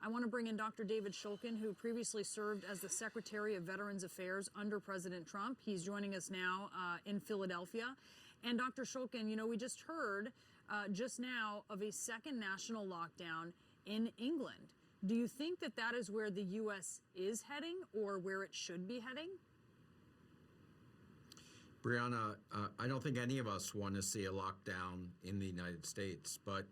I want to bring in Dr. David Shulkin, who previously served as the Secretary of Veterans Affairs under President Trump. He's joining us now in Philadelphia. And Dr. Shulkin, you know, we just heard just now of a second national lockdown in England. Do you think that that is where the U.S. is heading or where it should be heading? Brianna, I don't think any of us want to see a lockdown in the United States, but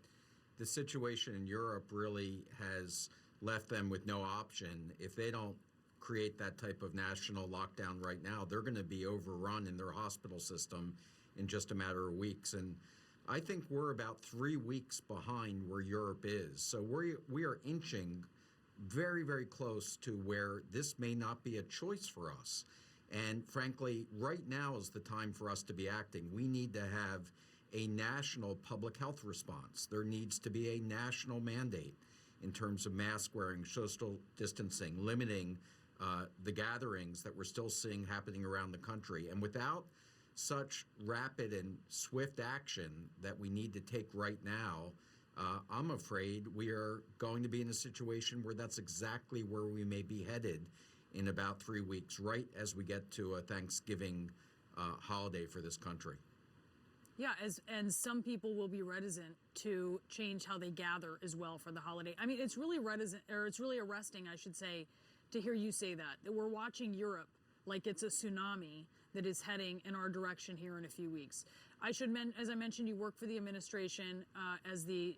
the situation in Europe really has left them with no option. If they don't create that type of national lockdown right now, they're going to be overrun in their hospital system in just a matter of weeks. And I think we're about 3 weeks behind where Europe is. So we are inching very, very close to where this may not be a choice for us. And frankly, right now is the time for us to be acting. We need to have a national public health response. There needs to be a national mandate in terms of mask wearing, social distancing, limiting the gatherings that we're still seeing happening around the country. And without such rapid and swift action that we need to take right now, I'm afraid we are going to be in a situation where that's exactly where we may be headed in about 3 weeks, right as we get to a Thanksgiving holiday for this country. Yeah, and some people will be reticent to change how they gather as well for the holiday. I mean, it's really it's really arresting, I should say, to hear you say that we're watching Europe like it's a tsunami that is heading in our direction here in a few weeks. As I mentioned, you work for the administration as the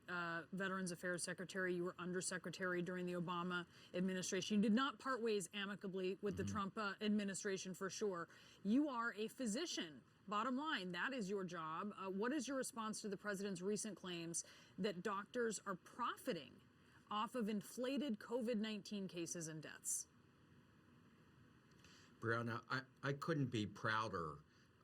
Veterans Affairs Secretary. You were Undersecretary during the Obama administration. You did not part ways amicably with the Trump administration, for sure. You are a physician. Bottom line, that is your job. What is your response to the president's recent claims that doctors are profiting off of inflated COVID-19 cases and deaths? Brianna, I couldn't be prouder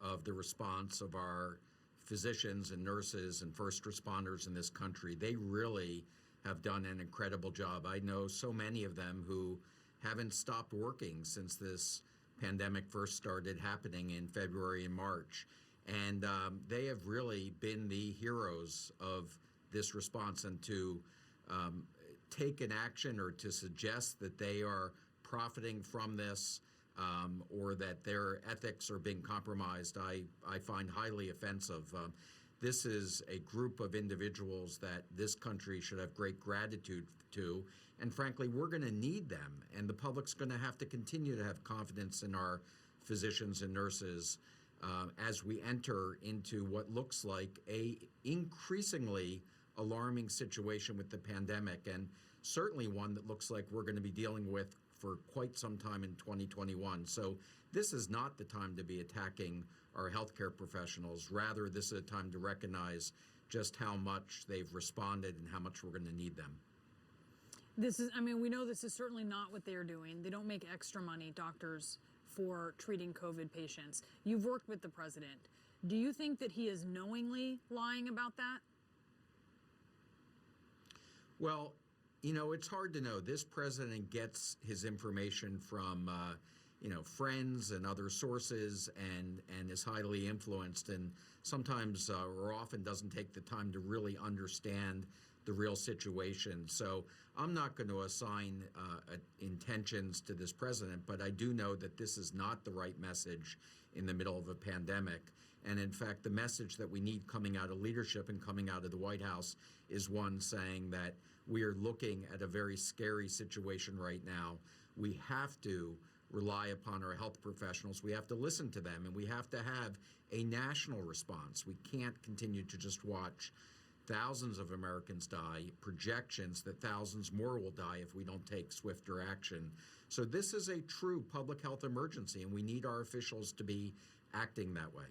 of the response of our physicians and nurses and first responders in this country. They really have done an incredible job. I know so many of them who haven't stopped working since this pandemic first started happening in February and March. And they have really been the heroes of this response. And to take an action or to suggest that they are profiting from this or that their ethics are being compromised, I find highly offensive. This is a group of individuals that this country should have great gratitude to. And frankly, we're going to need them. And the public's going to have to continue to have confidence in our physicians and nurses as we enter into what looks like a increasingly alarming situation with the pandemic, and certainly one that looks like we're going to be dealing with for quite some time in 2021. So this is not the time to be attacking our healthcare professionals. Rather, this is a time to recognize just how much they've responded and how much we're going to need them. We know this is certainly not what they're doing. They don't make extra money, doctors, for treating COVID patients. You've worked with the president. Do you think that he is knowingly lying about that? Well, you know, it's hard to know. This president gets his information from, friends and other sources and is highly influenced and sometimes or often doesn't take the time to really understand the real situation. So I'm not going to assign intentions to this president, but I do know that this is not the right message in the middle of a pandemic. And in fact, the message that we need coming out of leadership and coming out of the White House is one saying that we are looking at a very scary situation right now. We have to rely upon our health professionals. We have to listen to them, and we have to have a national response. We can't continue to just watch thousands of Americans die, projections that thousands more will die if we don't take swifter action. So this is a true public health emergency, and we need our officials to be acting that way.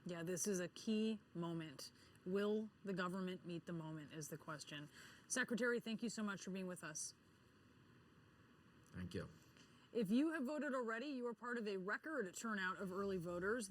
Yeah, this is a key moment. Will the government meet the moment is the question. Secretary, thank you so much for being with us. Thank you. If you have voted already, you are part of a record turnout of early voters.